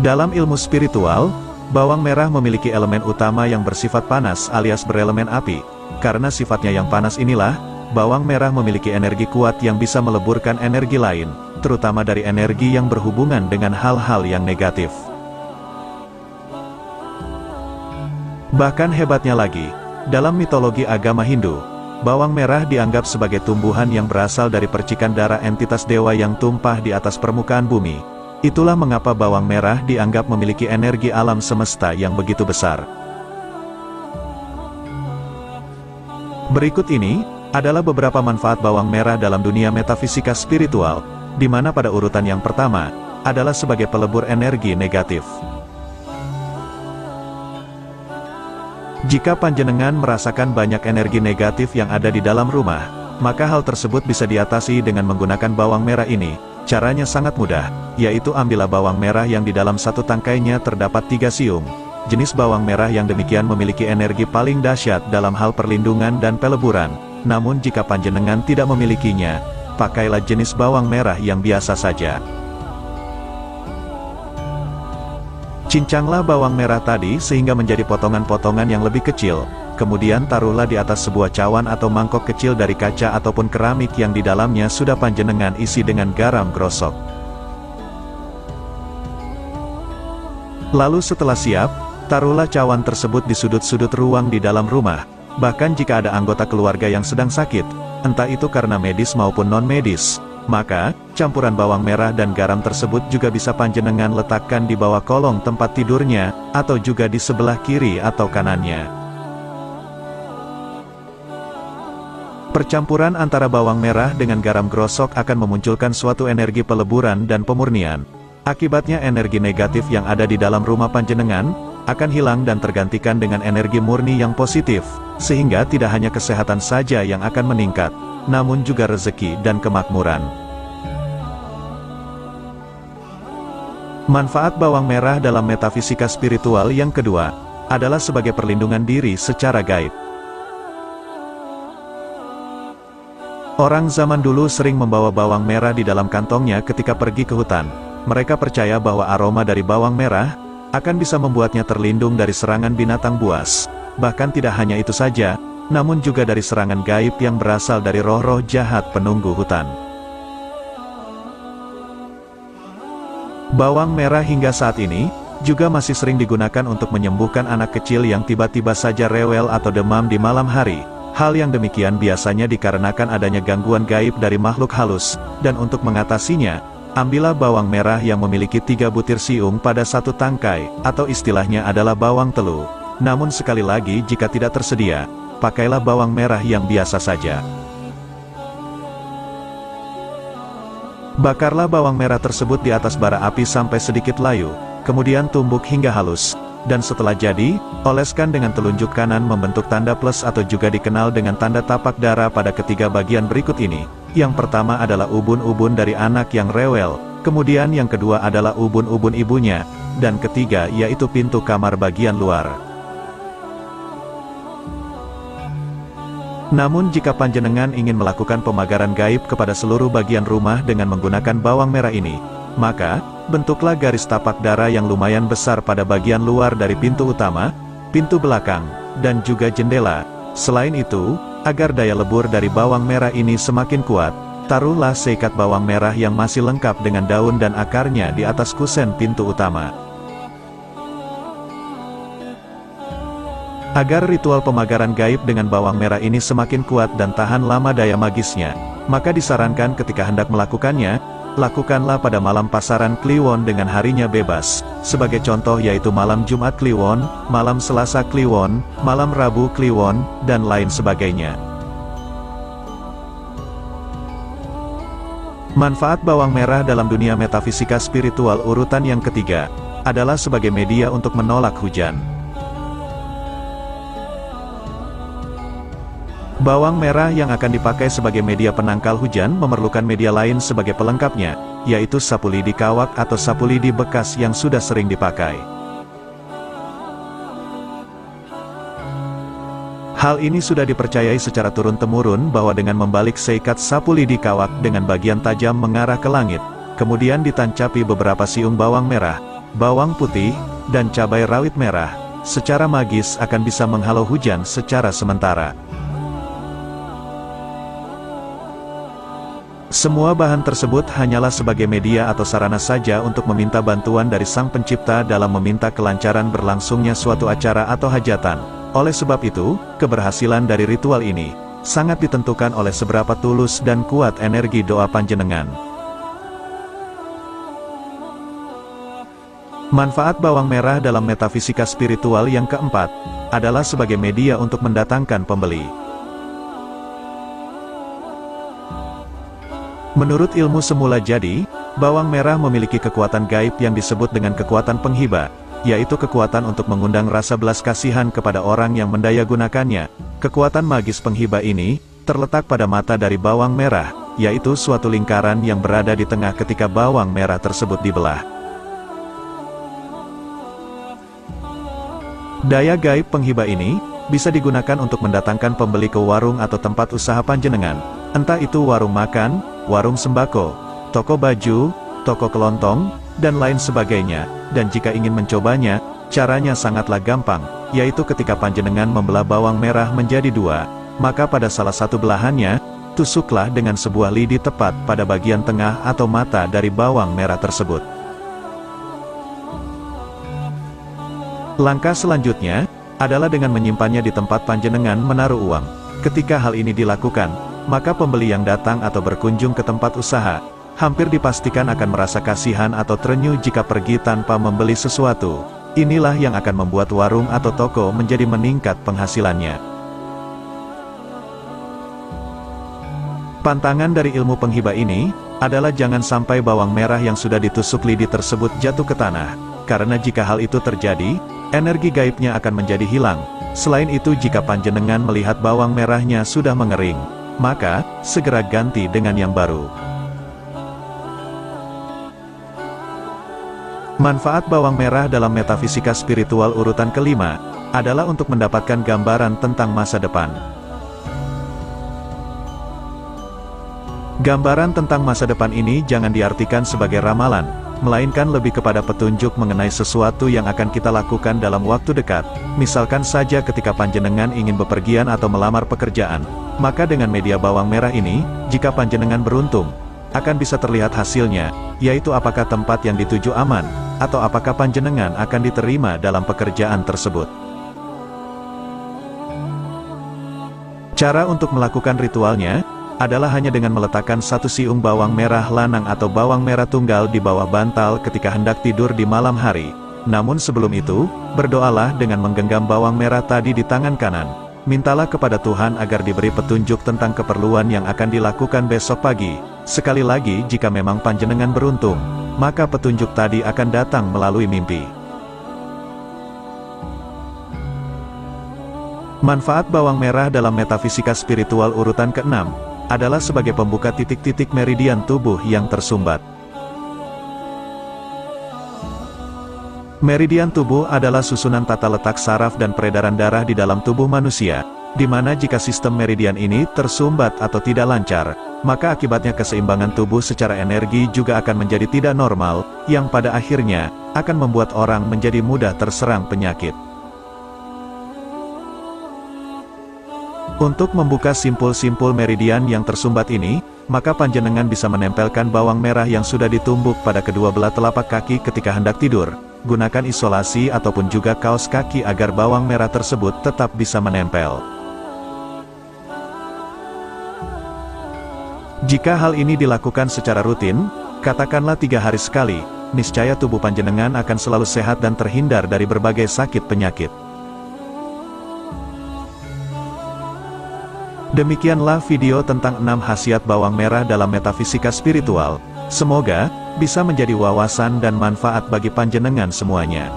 Dalam ilmu spiritual, bawang merah memiliki elemen utama yang bersifat panas alias berelemen api. Karena sifatnya yang panas inilah, bawang merah memiliki energi kuat yang bisa meleburkan energi lain, terutama dari energi yang berhubungan dengan hal-hal yang negatif. Bahkan hebatnya lagi, dalam mitologi agama Hindu, bawang merah dianggap sebagai tumbuhan yang berasal dari percikan darah entitas dewa yang tumpah di atas permukaan bumi. Itulah mengapa bawang merah dianggap memiliki energi alam semesta yang begitu besar. Berikut ini adalah beberapa manfaat bawang merah dalam dunia metafisika spiritual, di mana pada urutan yang pertama adalah sebagai pelebur energi negatif. Jika panjenengan merasakan banyak energi negatif yang ada di dalam rumah, maka hal tersebut bisa diatasi dengan menggunakan bawang merah ini. Caranya sangat mudah, yaitu ambillah bawang merah yang di dalam satu tangkainya terdapat 3 siung. Jenis bawang merah yang demikian memiliki energi paling dahsyat dalam hal perlindungan dan peleburan. Namun jika panjenengan tidak memilikinya, pakailah jenis bawang merah yang biasa saja. Cincanglah bawang merah tadi sehingga menjadi potongan-potongan yang lebih kecil. Kemudian taruhlah di atas sebuah cawan atau mangkok kecil dari kaca ataupun keramik yang di dalamnya sudah panjenengan isi dengan garam grosok. Lalu setelah siap, taruhlah cawan tersebut di sudut-sudut ruang di dalam rumah. Bahkan jika ada anggota keluarga yang sedang sakit, entah itu karena medis maupun non-medis, maka campuran bawang merah dan garam tersebut juga bisa panjenengan letakkan di bawah kolong tempat tidurnya, atau juga di sebelah kiri atau kanannya. Percampuran antara bawang merah dengan garam grosok akan memunculkan suatu energi peleburan dan pemurnian. Akibatnya energi negatif yang ada di dalam rumah panjenengan akan hilang dan tergantikan dengan energi murni yang positif, sehingga tidak hanya kesehatan saja yang akan meningkat, namun juga rezeki dan kemakmuran. Manfaat bawang merah dalam metafisika spiritual yang kedua adalah sebagai perlindungan diri secara gaib. Orang zaman dulu sering membawa bawang merah di dalam kantongnya ketika pergi ke hutan. Mereka percaya bahwa aroma dari bawang merah akan bisa membuatnya terlindung dari serangan binatang buas. Bahkan tidak hanya itu saja, namun juga dari serangan gaib yang berasal dari roh-roh jahat penunggu hutan. Bawang merah hingga saat ini juga masih sering digunakan untuk menyembuhkan anak kecil yang tiba-tiba saja rewel atau demam di malam hari. Hal yang demikian biasanya dikarenakan adanya gangguan gaib dari makhluk halus, dan untuk mengatasinya, ambillah bawang merah yang memiliki 3 butir siung pada satu tangkai, atau istilahnya adalah bawang telu. Namun sekali lagi jika tidak tersedia, pakailah bawang merah yang biasa saja. Bakarlah bawang merah tersebut di atas bara api sampai sedikit layu, kemudian tumbuk hingga halus. Dan setelah jadi, oleskan dengan telunjuk kanan membentuk tanda plus atau juga dikenal dengan tanda tapak darah pada ketiga bagian berikut ini. Yang pertama adalah ubun-ubun dari anak yang rewel, kemudian yang kedua adalah ubun-ubun ibunya, dan ketiga yaitu pintu kamar bagian luar. Namun jika panjenengan ingin melakukan pemagaran gaib kepada seluruh bagian rumah dengan menggunakan bawang merah ini, maka, bentuklah garis tapak darah yang lumayan besar pada bagian luar dari pintu utama, pintu belakang, dan juga jendela. Selain itu, agar daya lebur dari bawang merah ini semakin kuat, taruhlah seikat bawang merah yang masih lengkap dengan daun dan akarnya di atas kusen pintu utama. Agar ritual pemagaran gaib dengan bawang merah ini semakin kuat dan tahan lama daya magisnya, maka disarankan ketika hendak melakukannya, lakukanlah pada malam pasaran Kliwon dengan harinya bebas. Sebagai contoh yaitu malam Jumat Kliwon, malam Selasa Kliwon, malam Rabu Kliwon, dan lain sebagainya. Manfaat bawang merah dalam dunia metafisika spiritual urutan yang ketiga adalah sebagai media untuk menolak hujan. Bawang merah yang akan dipakai sebagai media penangkal hujan memerlukan media lain sebagai pelengkapnya, yaitu sapu lidi kawak atau sapu lidi bekas yang sudah sering dipakai. Hal ini sudah dipercayai secara turun-temurun bahwa dengan membalik seikat sapu lidi kawak dengan bagian tajam mengarah ke langit, kemudian ditancapi beberapa siung bawang merah, bawang putih, dan cabai rawit merah, secara magis akan bisa menghalau hujan secara sementara. Semua bahan tersebut hanyalah sebagai media atau sarana saja untuk meminta bantuan dari Sang Pencipta dalam meminta kelancaran berlangsungnya suatu acara atau hajatan. Oleh sebab itu, keberhasilan dari ritual ini sangat ditentukan oleh seberapa tulus dan kuat energi doa panjenengan. Manfaat bawang merah dalam metafisika spiritual yang keempat adalah sebagai media untuk mendatangkan pembeli. Menurut ilmu semula jadi, bawang merah memiliki kekuatan gaib yang disebut dengan kekuatan penghibah, yaitu kekuatan untuk mengundang rasa belas kasihan kepada orang yang mendayagunakannya. Kekuatan magis penghibah ini terletak pada mata dari bawang merah, yaitu suatu lingkaran yang berada di tengah ketika bawang merah tersebut dibelah. Daya gaib penghibah ini bisa digunakan untuk mendatangkan pembeli ke warung atau tempat usaha panjenengan, entah itu warung makan, warung sembako, toko baju, toko kelontong, dan lain sebagainya. Dan jika ingin mencobanya, caranya sangatlah gampang, yaitu ketika panjenengan membelah bawang merah menjadi dua, maka pada salah satu belahannya, tusuklah dengan sebuah lidi tepat pada bagian tengah atau mata dari bawang merah tersebut. Langkah selanjutnya adalah dengan menyimpannya di tempat panjenengan menaruh uang. Ketika hal ini dilakukan, maka pembeli yang datang atau berkunjung ke tempat usaha hampir dipastikan akan merasa kasihan atau terenyuh jika pergi tanpa membeli sesuatu. Inilah yang akan membuat warung atau toko menjadi meningkat penghasilannya. Pantangan dari ilmu penghibah ini adalah jangan sampai bawang merah yang sudah ditusuk lidi tersebut jatuh ke tanah, karena jika hal itu terjadi, energi gaibnya akan menjadi hilang. Selain itu, jika panjenengan melihat bawang merahnya sudah mengering, maka segera ganti dengan yang baru. Manfaat bawang merah dalam metafisika spiritual urutan kelima adalah untuk mendapatkan gambaran tentang masa depan. Gambaran tentang masa depan ini jangan diartikan sebagai ramalan, melainkan lebih kepada petunjuk mengenai sesuatu yang akan kita lakukan dalam waktu dekat. Misalkan saja ketika panjenengan ingin bepergian atau melamar pekerjaan, maka dengan media bawang merah ini, jika panjenengan beruntung, akan bisa terlihat hasilnya, yaitu apakah tempat yang dituju aman, atau apakah panjenengan akan diterima dalam pekerjaan tersebut. Cara untuk melakukan ritualnya adalah hanya dengan meletakkan satu siung bawang merah lanang atau bawang merah tunggal di bawah bantal ketika hendak tidur di malam hari. Namun sebelum itu, berdoalah dengan menggenggam bawang merah tadi di tangan kanan. Mintalah kepada Tuhan agar diberi petunjuk tentang keperluan yang akan dilakukan besok pagi. Sekali lagi, jika memang panjenengan beruntung, maka petunjuk tadi akan datang melalui mimpi. Manfaat bawang merah dalam metafisika spiritual urutan ke-6 adalah sebagai pembuka titik-titik meridian tubuh yang tersumbat. Meridian tubuh adalah susunan tata letak saraf dan peredaran darah di dalam tubuh manusia, di mana jika sistem meridian ini tersumbat atau tidak lancar, maka akibatnya keseimbangan tubuh secara energi juga akan menjadi tidak normal, yang pada akhirnya akan membuat orang menjadi mudah terserang penyakit. Untuk membuka simpul-simpul meridian yang tersumbat ini, maka panjenengan bisa menempelkan bawang merah yang sudah ditumbuk pada kedua belah telapak kaki ketika hendak tidur. Gunakan isolasi ataupun juga kaos kaki agar bawang merah tersebut tetap bisa menempel. Jika hal ini dilakukan secara rutin, katakanlah 3 hari sekali, niscaya tubuh panjenengan akan selalu sehat dan terhindar dari berbagai sakit penyakit. Demikianlah video tentang 6 khasiat bawang merah dalam metafisika spiritual. Semoga bisa menjadi wawasan dan manfaat bagi panjenengan semuanya.